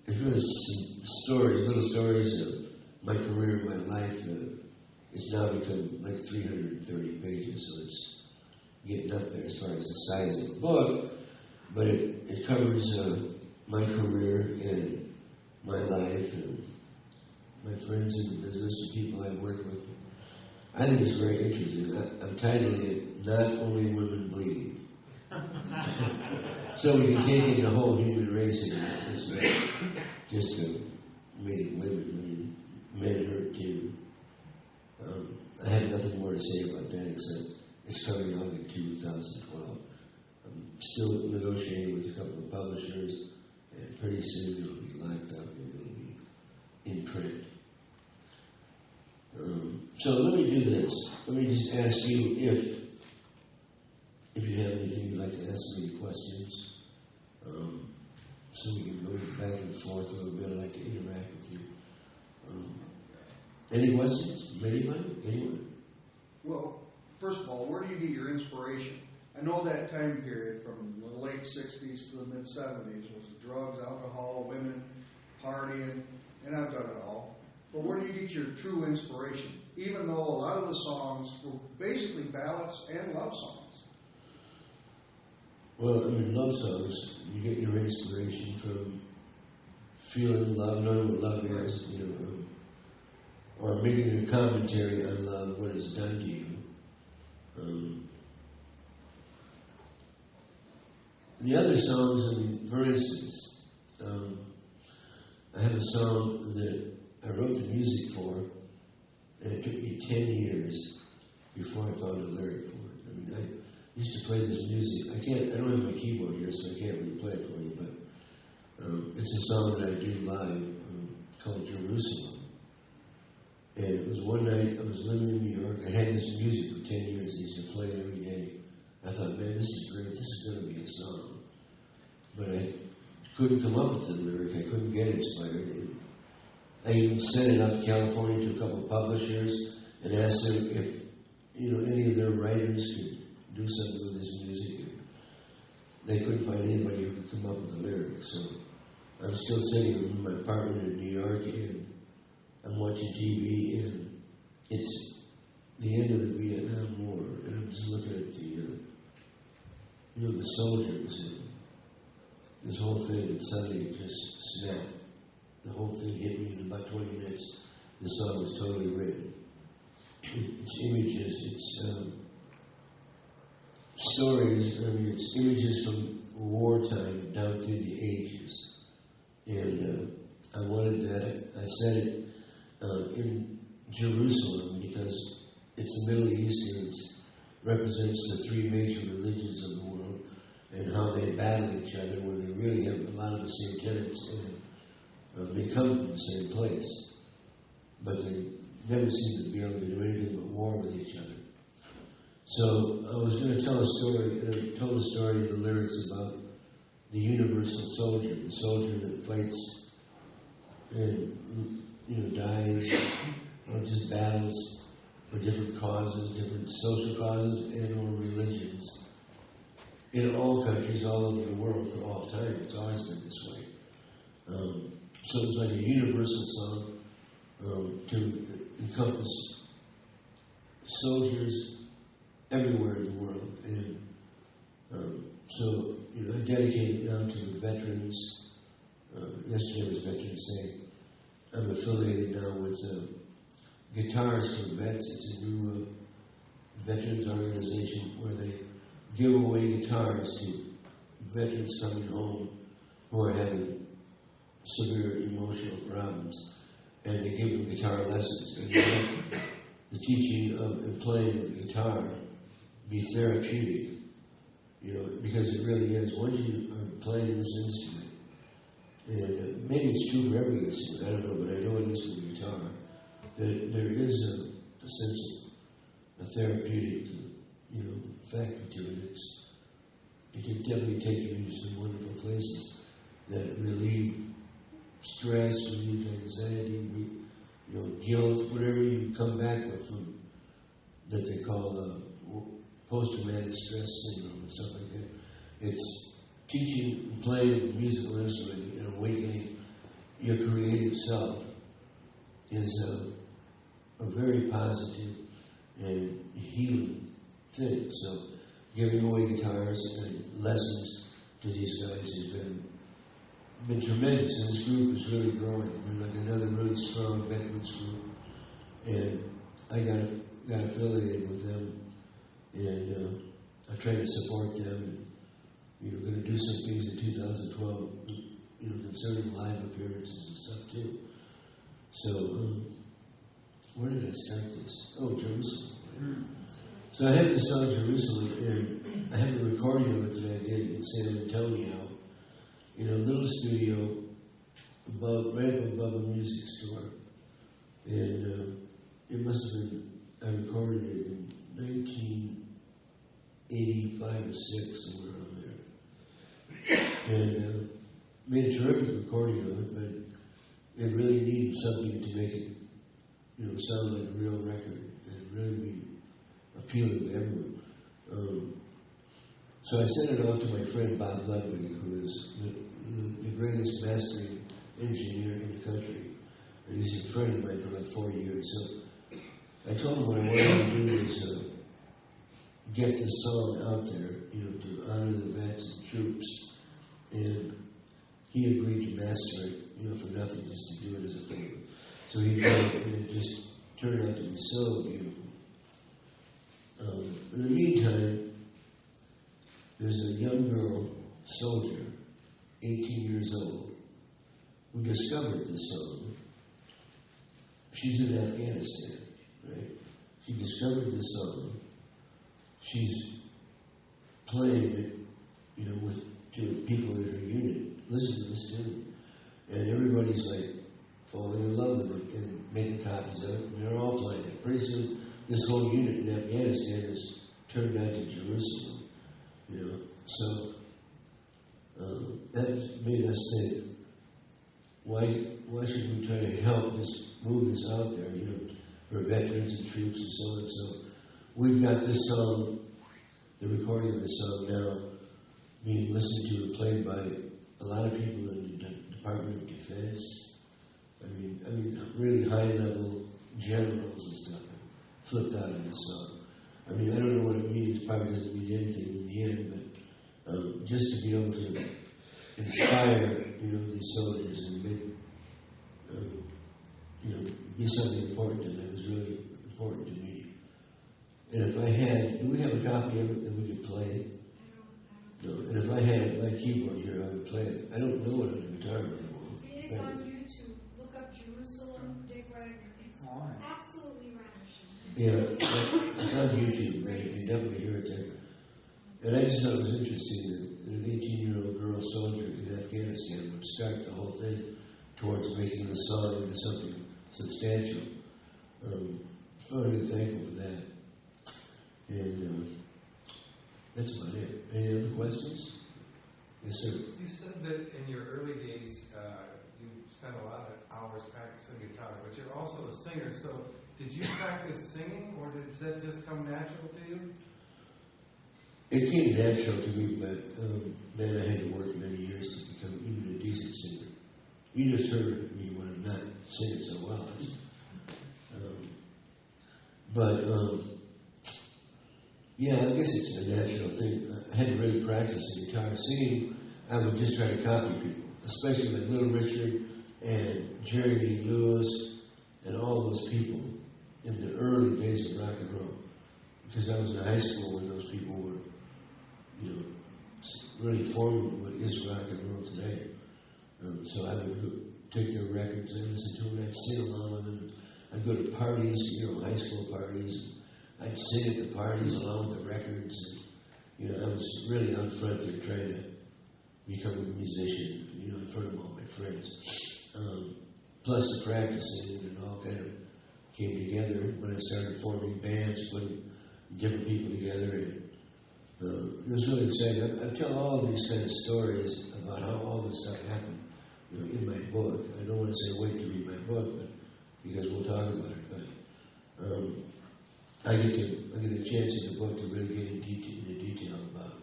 there's really some stories, little stories of my career, my life. It's now become like 330 pages, so it's getting up there as far as the size of the book. But it covers my career and my life and my friends in the business and people I've worked with. I think it's very interesting. I'm titling it "Not Only Women Bleed." So we can take in the whole human race and just to make women, men hurt too. I have nothing more to say about that except it's coming out in 2012. I'm still negotiating with a couple of publishers, and pretty soon it'll be locked up and it'll be in print. So let me do this. Let me just ask you if you have anything you'd like to ask me, questions, so we can go back and forth a little bit. I'd like to interact with you. Any questions? Anybody? Anyone? Well, first of all, where do you get your inspiration? I know that time period from the late 60s to the mid-70s was drugs, alcohol, women, partying, and I've done it all. But where do you get your true inspiration? Even though a lot of the songs were basically ballads and love songs. Well, I mean, love songs, you get your inspiration from feeling love, knowing what love is, or making a commentary on love, what it's done to you. The other songs, I mean, for instance, I have a song that I wrote the music for, and it took me 10 years before I found a lyric for it. I mean, I used to play this music. I don't have my keyboard here, so I can't really play it for you, but it's a song that I do live called Jerusalem. And it was one night, I was living in New York. I had this music for 10 years. I used to play it every day. I thought, man, this is great. This is going to be a song. But I couldn't come up with the lyric. I couldn't get inspired. And I even sent it out to California to a couple of publishers and asked them if, any of their writers could do something with this music. And they couldn't find anybody who could come up with a lyric. So I'm still sitting in my apartment in New York, and I'm watching TV, and it's the end of the Vietnam War, and I'm just looking at the soldiers, and this whole thing, and suddenly it just snapped. The whole thing hit me in about 20 minutes. The song was totally written. It's images, it's stories, it's images from wartime down through the ages. And I wanted that. I said it in Jerusalem because it's the Middle East and it represents the three major religions of the world and how they battle each other when they really have a lot of the same tenets and they come from the same place. But they never seem to be able to do anything but war with each other. So I was going to tell a story, and I told a story in the lyrics about the universal soldier, the soldier that fights and dies, or just battles for different causes, different social causes and or religions in all countries, all over the world for all time. It's always been this way. So it's like a universal song to encompass soldiers everywhere in the world. And so I dedicate it now to the veterans. Yesterday was Veterans Day. I'm affiliated now with Guitars for Vets. It's a new veterans organization where they give away guitars to veterans coming home who are having severe emotional problems, and they give them guitar lessons. And they let the teaching of and playing of the guitar be therapeutic, because it really is. Once you are playing this instrument, and maybe it's true for every instrument, I don't know, but I know it is for the guitar, that there is a sense of a therapeutic, factor to it. It can definitely take you into some wonderful places that relieve stress, relieve anxiety, guilt, whatever you come back with from that they call post-traumatic stress syndrome or something like that. It's teaching and playing a musical instrument and awakening your creative self is a very positive and healing thing. So giving away guitars and lessons to these guys has been tremendous, and this group is really growing. We're like another really strong veterans group, and I got affiliated with them, and I try to support them. And, going to do some things in 2012, concerning live appearances and stuff too. So, where did I start this? Oh, Jerusalem. Right? So I have the song Jerusalem, and I have a recording of it that I did in San Antonio, in a little studio right above a music store. And it must have been, I recorded it in 1985 or 6, somewhere around there. And made a terrific recording of it, but it really needed something to make it, sound like a real record and really be appealing to everyone. So I sent it off to my friend Bob Ludwig, who is the greatest mastering engineer in the country. And he's a friend of mine for like 4 years. So I told him what I wanted to do is get this song out there, to honor the vets and troops. And he agreed to master it, for nothing, just to do it as a favor. So he did it, and it just turned out to be so beautiful. In the meantime, there's a young girl, soldier, 18 years old, who discovered this song. She's in Afghanistan, right? She discovered this song. She's playing it, to people in her unit. Listen to this tune. And everybody's like falling in love with it and making copies of it. And they're all playing it. Pretty soon, this whole unit in Afghanistan is turned out to Jerusalem. So that made us think, why should we try to help move this out there, for veterans and troops and so on. So we've got this song, the recording of the song now, being listened to and played by a lot of people in the Department of Defense. I mean, really high-level generals and stuff flipped out of this song. I don't know what it means. It probably doesn't mean anything in the end, but just to be able to inspire, these soldiers and make, be something important to them is really important to me. And if I had, do we have a copy of it that we could play? No. And if I had my keyboard here, I would play it. I don't know it on the guitar anymore. It is on YouTube. Look up Jerusalem, Dick Wagner. It's absolutely ravishing. Yeah, it's on YouTube, right? You can definitely hear it there. And I just thought it was interesting that an 18-year-old girl soldier in Afghanistan would start the whole thing towards making the song into something substantial. I'm really thankful for that. And that's about it. Any other questions? Yes, sir. You said that in your early days, you spent a lot of hours practicing guitar, but you're also a singer. So did you practice singing, or did that just come natural to you? It came natural to me, but then I had to work many years to become even a decent singer. You just heard me when I'm not singing so well. Yeah, I guess it's a natural thing. I had to really practice the guitar. Singing, I would just try to copy people, especially like Little Richard and Jerry Lee Lewis and all those people in the early days of rock and roll. Because I was in high school when those people were, really forming what is rock and roll today. So I would take their records and listen to them, I'd sing along with them. I'd go to parties, high school parties. I'd sing at the parties along with the records. And, I was really out front there trying to become a musician, in front of all my friends. Plus the practicing and all kind of came together when I started forming bands, putting different people together. And it was really exciting. I tell all of these kind of stories about how all this stuff happened, in my book. I don't want to say wait to read my book, but because we'll talk about it. But I get a chance in the book to really get into detail about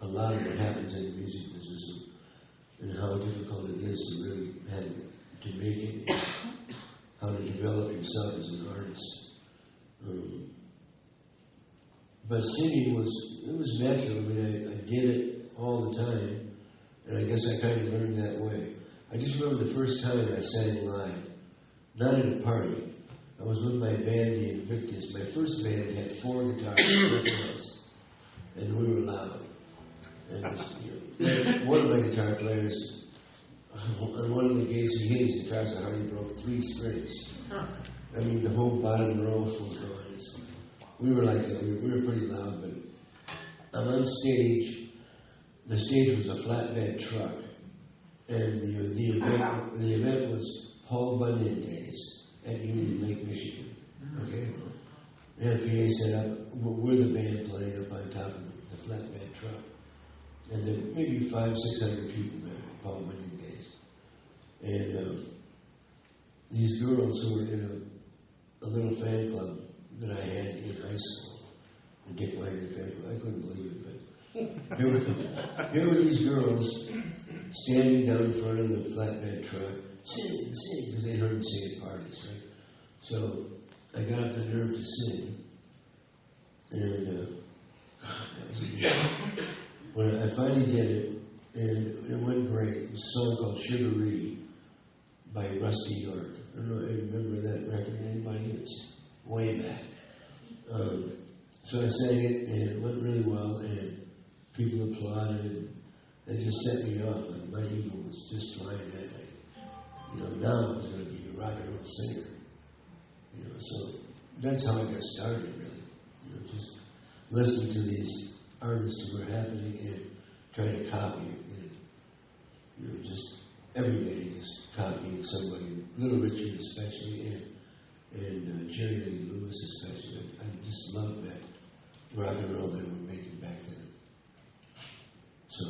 a lot of what happens in the music business and how difficult it is to really have to make it, and how to develop yourself as an artist. But singing was natural. I mean, I did it all the time, and I guess I kind of learned that way. I just remember the first time I sang live, not at a party. I was with my band, the Invictus. My first band had 4 guitars, and we were loud. And one of my guitar players, on one of the gigs, he hit his guitar so hard he broke 3 strings. I mean, the whole bottom row was going. We were like that. We were pretty loud, but I'm on stage. The stage was a flatbed truck, and the event was Paul Bunyan Days at Union Lake, Michigan. Okay, we had a PA set up. We're the band playing up on top of the flatbed truck, and there were maybe 500-600 people there at Paul Bunyan Days, and these girls who were in a little fan club that I had in high school, the Dick Wagner fan club. I couldn't believe it, but here were these girls standing down in front of the flatbed truck, sing, because they'd heard me sing at parties, right? So I got up the nerve to sing, and when I finally did it, and it went great. It was a song called Sugaree by Rusty York. I don't know if you remember that record. Anybody? It's way back. So I sang it, and it went really well, and people applauded, and it just set me off. And my ego was just flying that night. Now I was going to be a rock and roll singer. So that's how I got started, really. Just listening to these artists who were happening and trying to copy it. And, just every day just copying somebody, Little Richard especially, and Jerry Lee Lewis especially. I just loved that rock and roll that we were making back then. So,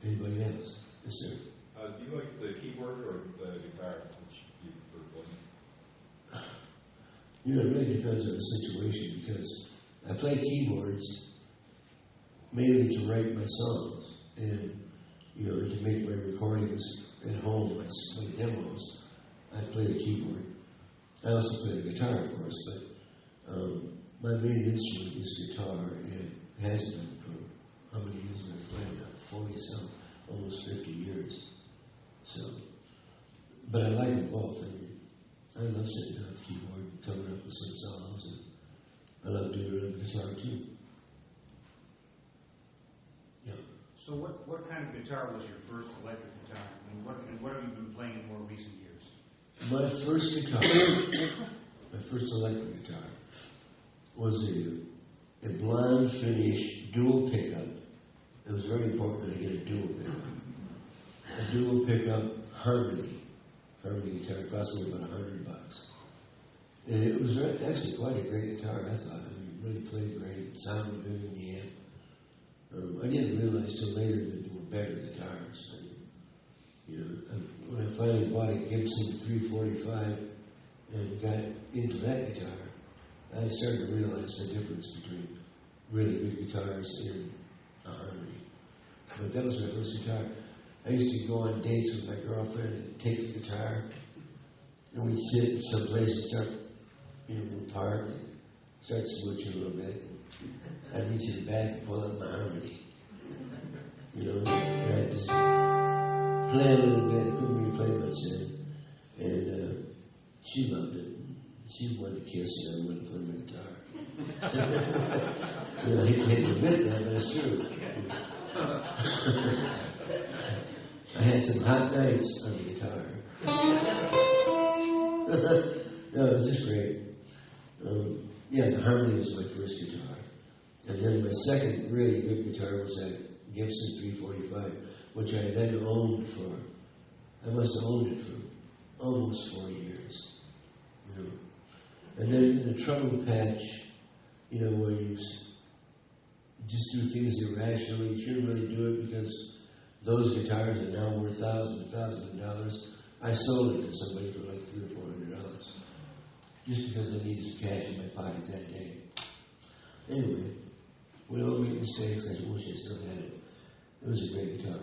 anybody else? Yes, sir. Do you like the keyboard or the guitar? Which do you prefer playing? It really depends on the situation, because I play keyboards mainly to write my songs and, to make my recordings at home, my demos. I play the keyboard. I also play the guitar, of course, but my main instrument is guitar, and has been for how many years have I played now? 40-some, almost 50 years. So, but I like them both. I love sitting down at the keyboard and coming up with some songs, and I love doing it on the guitar too. Yeah. So what kind of guitar was your first electric guitar? And what have you been playing in more recent years? My first guitar, my first electric guitar, was a blonde finish dual pickup. It was very important to get a dual pickup. A dual pickup Harmony guitar cost me about $100. And it was actually quite a great guitar, I thought. It really played great, sounded good in the amp. I didn't realize till later that there were better guitars. When I finally bought a Gibson 345 and got into that guitar, I started to realize the difference between really good guitars and a Harmony. But that was my first guitar. I used to go on dates with my girlfriend and take the guitar, and we'd sit someplace and start, we'd park and start smooching a little bit. I'd reach in the back and pull out my Harmony. And I'd just play a little bit. I couldn't really play much then. And she loved it. She wanted to kiss, and I wanted to play my guitar. I hate to admit that, but it's true. I had some hot nights on the guitar. No, it was just great. The Harmony was my first guitar. And then my second really good guitar was that Gibson 345, which I then owned I must have owned it for almost 4 years. And then in the trouble patch, where you just do things irrationally, you shouldn't really do it because those guitars are now worth thousands and thousands of dollars. I sold it to somebody for like $300 or $400, just because I needed some cash in my pocket that day. Anyway, we all make mistakes. I wish I still had it. It was a great guitar.